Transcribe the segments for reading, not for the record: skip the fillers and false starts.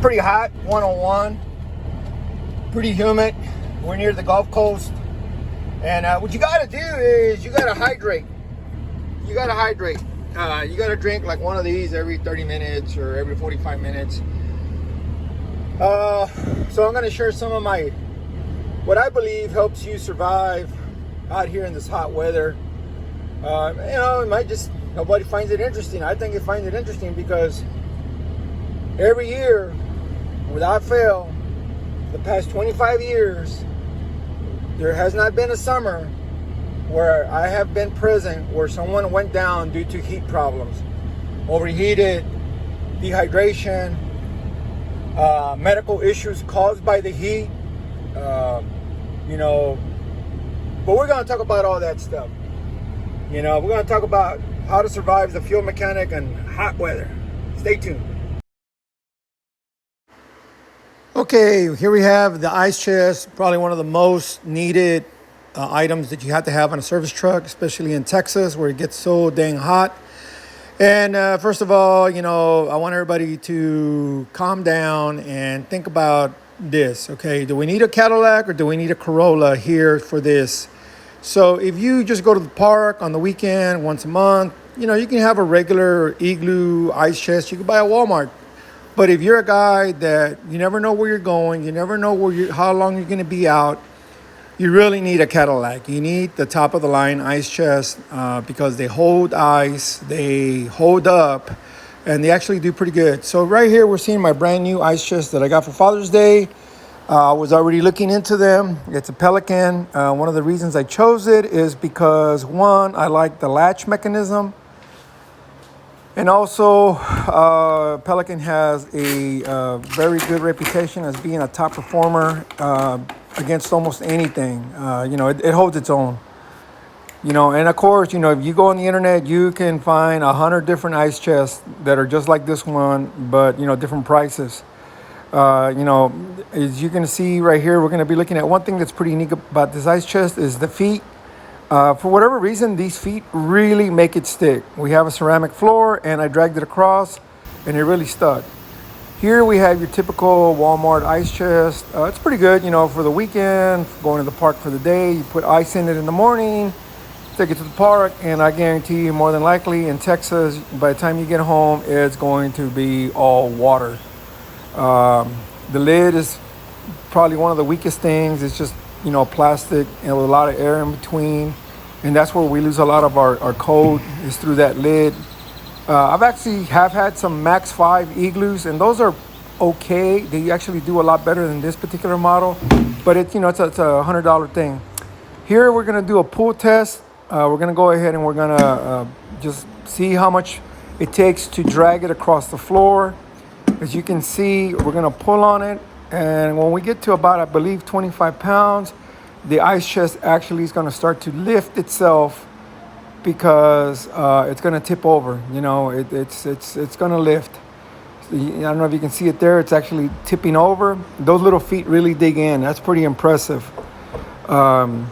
Pretty hot, 101. Pretty humid. We're near the Gulf Coast. And what you gotta do is you gotta hydrate. You gotta hydrate. You gotta drink like one of these every 30 minutes or every 45 minutes. So I'm gonna share some of what I believe helps you survive out here in this hot weather. It might just, nobody finds it interesting. I think it finds it interesting because every year, without fail, the past 25 years, there has not been a summer where I have been present where someone went down due to heat problems. Overheated, dehydration, medical issues caused by the heat, but we're going to talk about all that stuff. We're going to talk about how to survive as a fuel mechanic in hot weather. Stay tuned. Okay, here we have the ice chest, probably one of the most needed items that you have to have on a service truck, especially in Texas where it gets so dang hot. And first of all, I want everybody to calm down and think about this, okay? Do we need a Cadillac or do we need a Corolla here for this? So if you just go to the park on the weekend once a month, you can have a regular Igloo ice chest. You can buy at Walmart. But if you're a guy that you never know where you're going, you never know how long you're going to be out, you really need a Cadillac. You need the top of the line ice chest because they hold ice, they hold up, and they actually do pretty good. So right here, we're seeing my brand new ice chest that I got for Father's Day. I was already looking into them. It's a Pelican. One of the reasons I chose it is because, one, I like the latch mechanism. And also, Pelican has a very good reputation as being a top performer against almost anything. It holds its own. And of course, if you go on the internet, you can find 100 different ice chests that are just like this one, but, different prices. As you can see right here, we're going to be looking at one thing that's pretty unique about this ice chest is the feet. For whatever reason, these feet really make it stick. We have a ceramic floor, and I dragged it across, and it really stuck. Here we have your typical Walmart ice chest. It's pretty good, for the weekend, going to the park for the day. You put ice in it in the morning, take it to the park, and I guarantee you, more than likely, in Texas, by the time you get home, it's going to be all water. The lid is probably one of the weakest things. It's just plastic and with a lot of air in between, and that's where we lose a lot of our cold is through that lid. I've actually had some Max 5 Igloos, and those are okay. They actually do a lot better than this particular model, but it's a $100 thing. Here we're gonna do a pull test. We're gonna go ahead and we're gonna just see how much it takes to drag it across the floor. As you can see, we're gonna pull on it. And when we get to about, I believe, 25 pounds, the ice chest actually is going to start to lift itself because it's going to tip over. It's going to lift. I don't know if you can see it there. It's actually tipping over. Those little feet really dig in. That's pretty impressive. And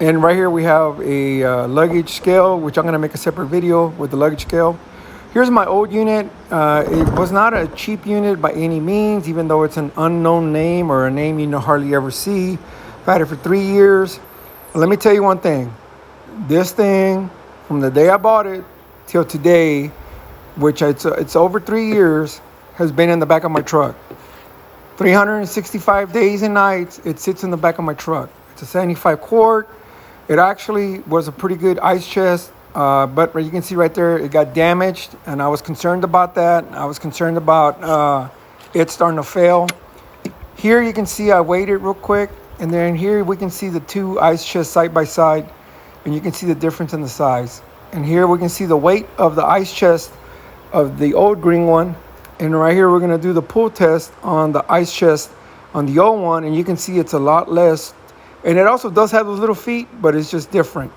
right here we have a luggage scale, which I'm going to make a separate video with the luggage scale. Here's my old unit. It was not a cheap unit by any means, even though it's an unknown name or a name you hardly ever see. I've had it for 3 years. Let me tell you one thing. This thing, from the day I bought it till today, which it's over 3 years, has been in the back of my truck. 365 days and nights, it sits in the back of my truck. It's a 75 quart. It actually was a pretty good ice chest. But you can see right there, it got damaged, and I was concerned about that. I was concerned about it starting to fail. Here you can see I weighed it real quick, and then here we can see the two ice chests side by side, and you can see the difference in the size. And here we can see the weight of the ice chest of the old green one, and right here we're gonna do the pull test on the ice chest on the old one, and you can see it's a lot less. And it also does have those little feet, but it's just different.